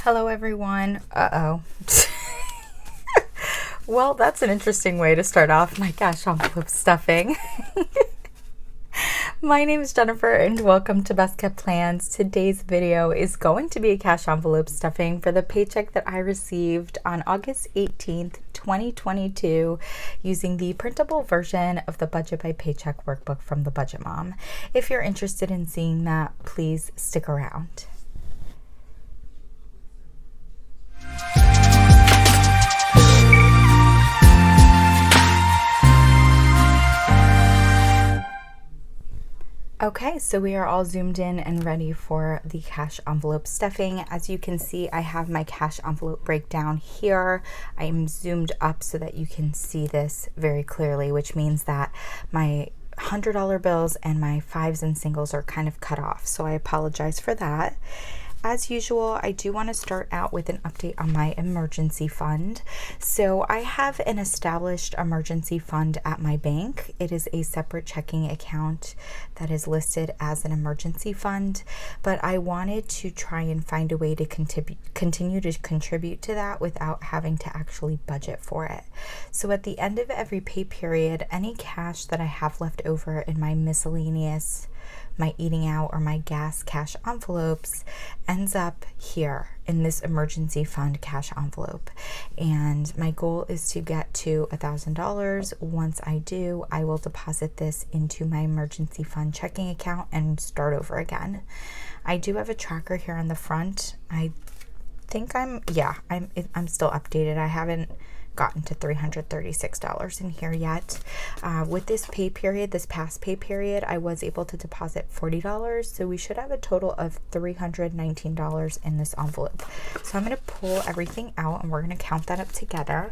Hello everyone. Uh-oh. Well, that's an interesting way to start off my cash envelope stuffing. My name is Jennifer and welcome to Best Kept Plans. Today's video is going to be a cash envelope stuffing for the paycheck that I received on August 18th, 2022 using the printable version of the Budget by Paycheck Workbook from the Budget Mom. If you're interested in seeing that, please stick around. Okay, so we are all zoomed in and ready for the cash envelope stuffing. As you can see, I have my cash envelope breakdown here. I am zoomed up so that you can see this very clearly, which means that my $100 bills and my fives and singles are kind of cut off. So I apologize for that. As usual, I do want to start out with an update on my emergency fund. So I have an established emergency fund at my bank. It is a separate checking account that is listed as an emergency fund, but I wanted to try and find a way to continue to contribute to that without having to actually budget for it. So at the end of every pay period, any cash that I have left over in my miscellaneous, my eating out, or my gas cash envelopes ends up here in this emergency fund cash envelope. And my goal is to get to $1,000. Once I do, I will deposit this into my emergency fund checking account and start over again. I do have a tracker here on the front. I think I'm still updated. I haven't gotten to $336 in here yet. With this pay period, this past pay period, I was able to deposit $40, so we should have a total of $319 in this envelope. So I'm going to pull everything out and we're going to count that up together.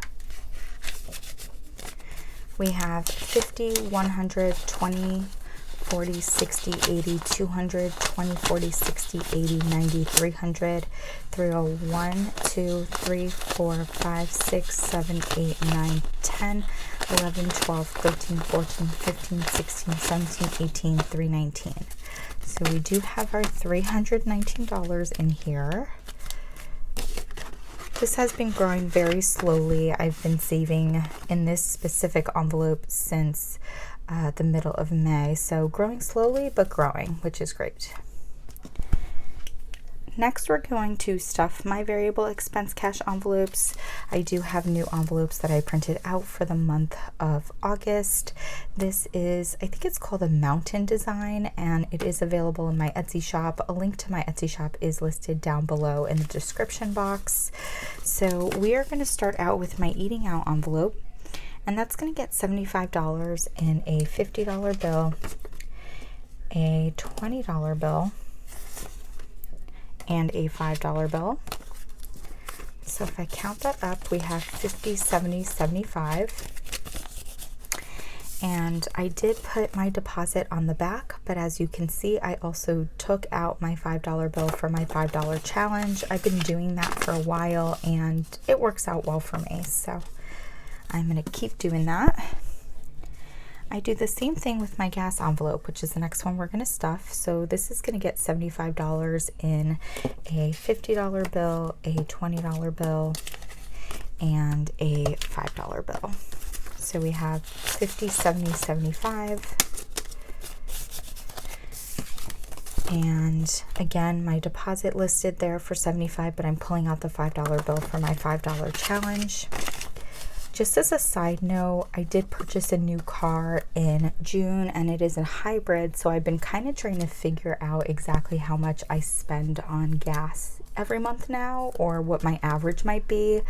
We have 50, 100, 20, 40, 60, 80, 200, 20, 40, 60, 80, 90, 300, 301, 2, 3, 4, 5, 6, 7, 8, 9, 10, 11, 12, 13, 14, 15, 16, 17, 18, 319. So we do have our $319 in here. This has been growing very slowly. I've been saving in this specific envelope since the middle of May, so growing slowly but growing, which is great. Next, we're going to stuff my variable expense cash envelopes. I do have new envelopes that I printed out for the month of August. This is, I think it's called a mountain design, and it is available in my Etsy shop. A link to my Etsy shop is listed down below in the description box. So we are going to start out with my eating out envelope, and that's going to get $75 in a $50 bill, a $20 bill, and a $5 bill. So if I count that up, we have 50, 70, 75. And I did put my deposit on the back, but as you can see, I also took out my $5 bill for my $5 challenge. I've been doing that for a while and it works out well for me, so I'm going to keep doing that. I do the same thing with my gas envelope, which is the next one we're going to stuff. So this is going to get $75 in a $50 bill, a $20 bill, and a $5 bill. So we have 50, 70, 75. And again, my deposit listed there for $75, but I'm pulling out the $5 bill for my $5 challenge. Just as a side note, I did purchase a new car in June and it is a hybrid, so I've been kind of trying to figure out exactly how much I spend on gas every month now, or what my average might be.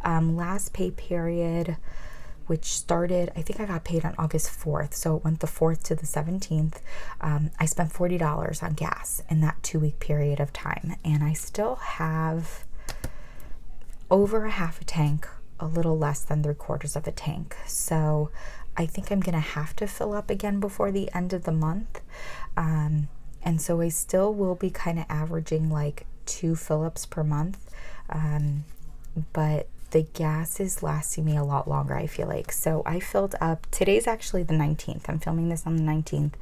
Last pay period, which started, I think I got paid on August 4th, so it went the 4th to the 17th. I spent $40 on gas in that 2-week period of time, and I still have over a half a tank, a little less than 3/4 of a tank. So I think I'm gonna have to fill up again before the end of the month. And so I still will be kind of averaging like 2 fill-ups per month. But the gas is lasting me a lot longer, I feel like. So I filled up, today's actually the 19th. I'm filming this on the 19th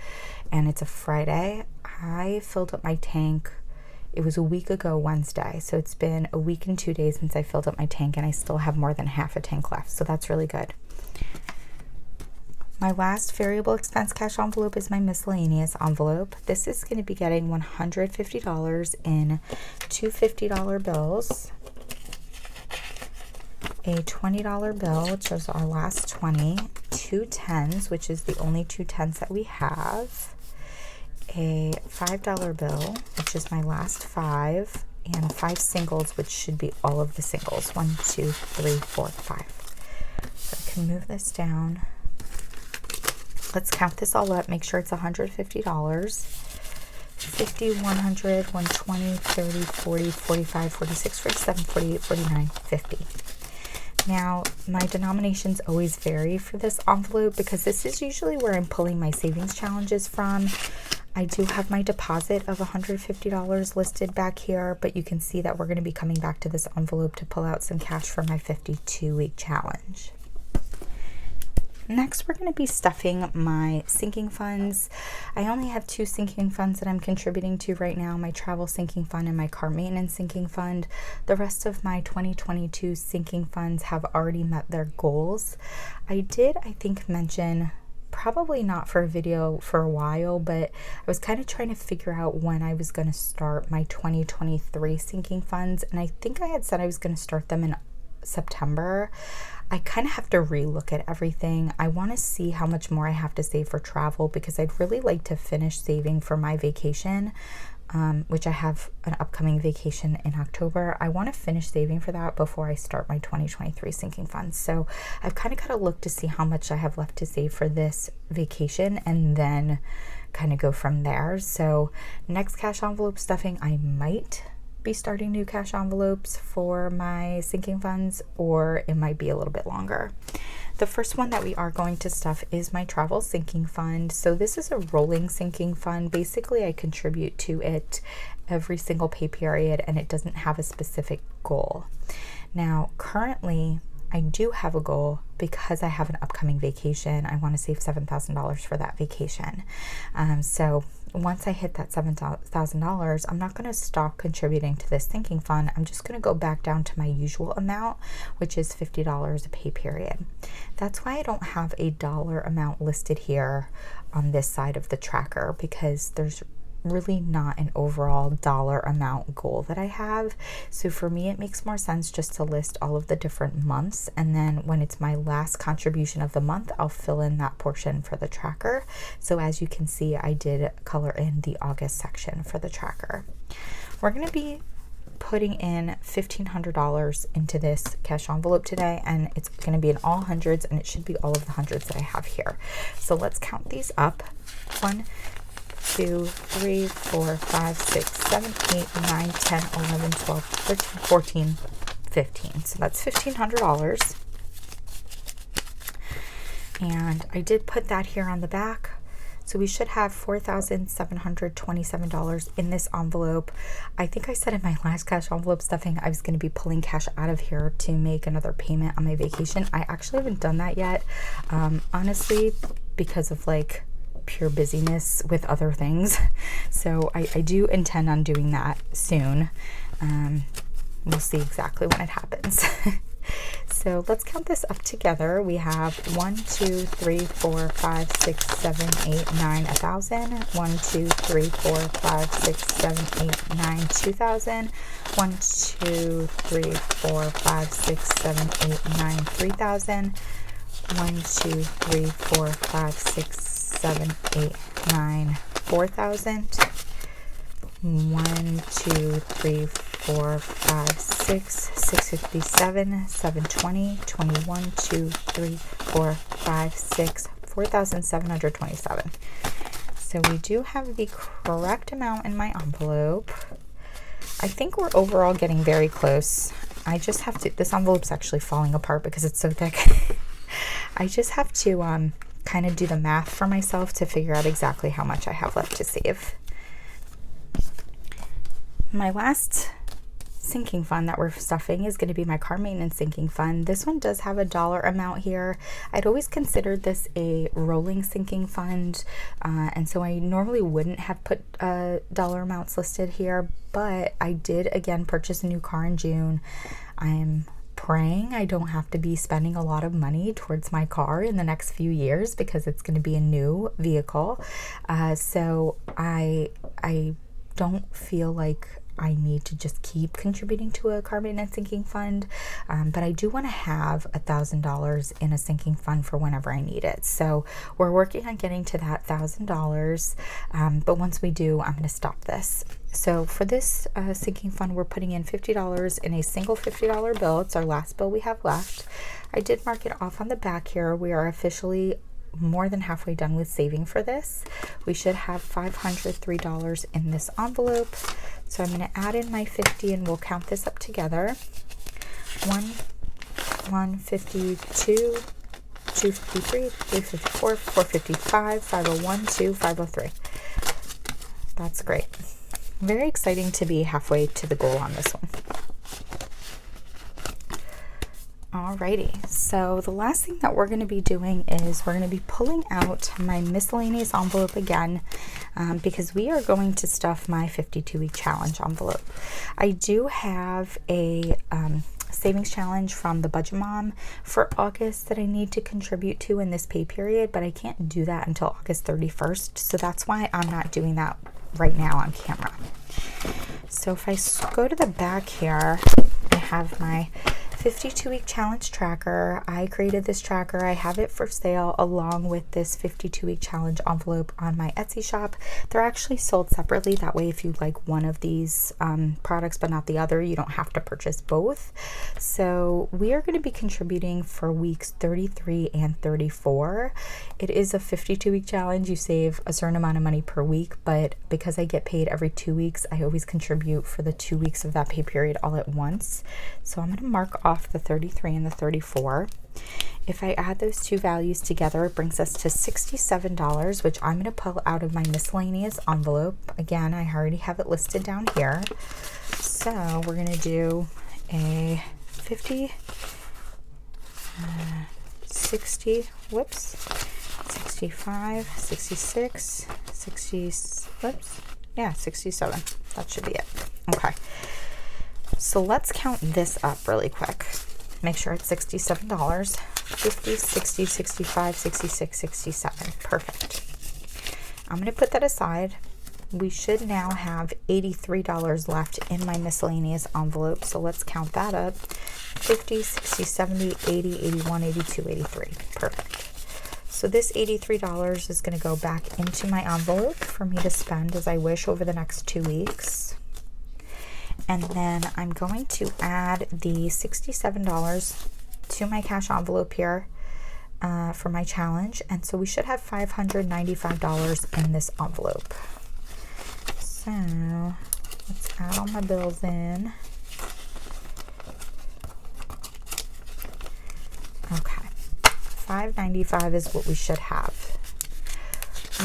and it's a Friday. I filled up my tank It was a week ago Wednesday, so it's been a week and 2 days since I filled up my tank, and I still have more than half a tank left, so that's really good. My last variable expense cash envelope is my miscellaneous envelope. This is going to be getting $150 in two $50 bills, a $20 bill, which is our last 20, two 10s, which is the only two 10s that we have, a $5 bill, which is my last 5, and 5 singles, which should be all of the singles, 1, 2, 3, 4, 5. So I can move this down. Let's count this all up, make sure it's $150. 50, 100, 120, 30, 40, 45, 46, 47, 48, 49, 50. Now, my denominations always vary for this envelope because this is usually where I'm pulling my savings challenges from. I do have my deposit of $150 listed back here, but you can see that we're going to be coming back to this envelope to pull out some cash for my 52-week challenge. Next, we're going to be stuffing my sinking funds. I only have 2 sinking funds that I'm contributing to right now, my travel sinking fund and my car maintenance sinking fund. The rest of my 2022 sinking funds have already met their goals. I think, mention, probably not for a video for a while, but I was kind of trying to figure out when I was going to start my 2023 sinking funds, and I think I had said I was going to start them in September. I kind of have to relook at everything. I want to see how much more I have to save for travel because I'd really like to finish saving for my vacation, which I have an upcoming vacation in October. I want to finish saving for that before I start my 2023 sinking funds. So I've kind of got to look to see how much I have left to save for this vacation and then kind of go from there. So next cash envelope stuffing, I might be starting new cash envelopes for my sinking funds, or it might be a little bit longer. The first one that we are going to stuff is my travel sinking fund. So this is a rolling sinking fund. Basically, I contribute to it every single pay period, and it doesn't have a specific goal. Now, currently, I do have a goal because I have an upcoming vacation. I want to save $7,000 for that vacation. So once I hit that $7,000, I'm not going to stop contributing to this sinking fund. I'm just going to go back down to my usual amount, which is $50 a pay period. That's why I don't have a dollar amount listed here on this side of the tracker, because there's really not an overall dollar amount goal that I have. So for me, it makes more sense just to list all of the different months, and then when it's my last contribution of the month, I'll fill in that portion for the tracker. So as you can see, I did color in the August section for the tracker. We're going to be putting in $1,500 into this cash envelope today, and it's going to be in all hundreds, and it should be all of the hundreds that I have here. So let's count these up. 1, 2, 3, 4, 5, 6, 7, 8, 9, 10, 11, 12, 13, 14, 15. So that's $1,500. And I did put that here on the back. So we should have $4,727 in this envelope. I think I said in my last cash envelope stuffing, I was going to be pulling cash out of here to make another payment on my vacation. I actually haven't done that yet, honestly, because of like pure busyness with other things. So I do intend on doing that soon. We'll see exactly when it happens. So let's count this up together. We have 1, 2, 3, 4, 5, 6, 7, 8, 9, 1,000. 1, 2, 3, 4, 5, 6, 7, 8, 9, 2,000. 1, 2, 3, 4, 5, 6, 7, 8, 9, 3,000. 1, 2, 3, 4, 5, 6, 7, 8, 9, 4,000. 1, 2, 3, 4, 5, 6, 657, 720, 21, 2, 3, 4, 5, 6, 4,727. So we do have the correct amount in my envelope. I think we're overall getting very close. I just have to, this envelope's actually falling apart because it's so thick. I just have to kind of do the math for myself to figure out exactly how much I have left to save. My last sinking fund that we're stuffing is going to be my car maintenance sinking fund. This one does have a dollar amount here. I'd always considered this a rolling sinking fund, and so I normally wouldn't have put dollar amounts listed here, but I did again purchase a new car in June. I'm praying I don't have to be spending a lot of money towards my car in the next few years because it's going to be a new vehicle. So I don't feel like I need to just keep contributing to a car maintenance sinking fund, but I do want to have $1,000 in a sinking fund for whenever I need it. So we're working on getting to that $1,000, but once we do, I'm going to stop this. So for this sinking fund, we're putting in $50 in a single $50 bill. It's our last bill we have left. I did mark it off on the back here. We are officially more than halfway done with saving for this. We should have $503 in this envelope. So I'm going to add in my 50 and we'll count this up together. 152, 253, 354, 455, 501, 2, 503. That's great. Very exciting to be halfway to the goal on this one. Alrighty, so the last thing that we're going to be doing is we're going to be pulling out my miscellaneous envelope again, because we are going to stuff my 52-week challenge envelope. I do have a savings challenge from the Budget Mom for August that I need to contribute to in this pay period, but I can't do that until August 31st, so that's why I'm not doing that right now on camera. So if I go to the back here, I have my 52-week challenge tracker. I created this tracker. I have it for sale along with this 52-week challenge envelope on my Etsy shop. They're actually sold separately. That way, if you like one of these products but not the other, you don't have to purchase both. So we are going to be contributing for weeks 33 and 34. It is a 52-week challenge. You save a certain amount of money per week, but because I get paid every 2 weeks, I always contribute for the 2 weeks of that pay period all at once. So I'm going to mark off the 33 and the 34. If I add those two values together, it brings us to $67, which I'm going to pull out of my miscellaneous envelope. Again, I already have it listed down here. So we're going to do a 50, 60, whoops, 65, 66, 60, whoops, yeah, 67. That should be it. Okay. So let's count this up really quick. Make sure it's $67. 50, 60, 65, 66, 67. Perfect. I'm going to put that aside. We should now have $83 left in my miscellaneous envelope. So let's count that up. 50, 60, 70, 80, 81, 82, 83. Perfect. So this $83 is going to go back into my envelope for me to spend as I wish over the next 2 weeks. And then I'm going to add the $67 to my cash envelope here for my challenge. And so we should have $595 in this envelope. So let's add all my bills in. Okay, $595 is what we should have.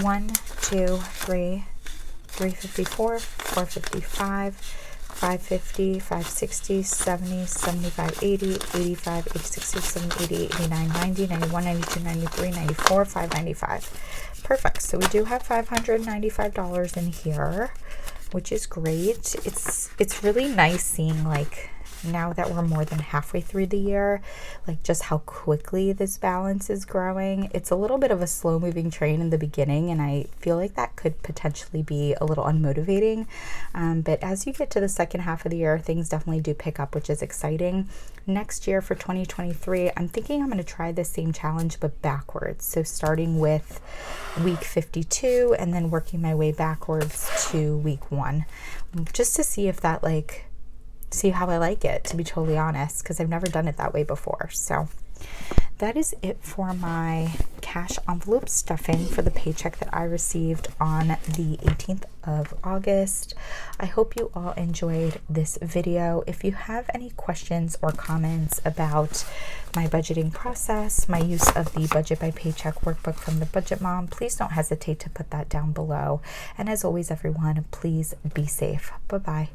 1, 2, 3, 354, 455, 550, 560, 70, 75, 80, 85, 86, 87, 88, 89, 90, 91, 92, 93, 94, 595. Perfect. So we do have $595 in here, which is great. It's really nice seeing, like, now that we're more than halfway through the year, like just how quickly this balance is growing. It's a little bit of a slow moving train in the beginning, and I feel like that could potentially be a little unmotivating. But as you get to the second half of the year, things definitely do pick up, which is exciting. Next year for 2023, I'm thinking I'm going to try the same challenge but backwards. So starting with week 52 and then working my way backwards to week 1, just to see if that see how I like it, to be totally honest, because I've never done it that way before. So that is it for my cash envelope stuffing for the paycheck that I received on the 18th of August. I hope you all enjoyed this video. If you have any questions or comments about my budgeting process, my use of the Budget by Paycheck workbook from the Budget Mom, please don't hesitate to put that down below. And as always, everyone, please be safe. Bye-bye.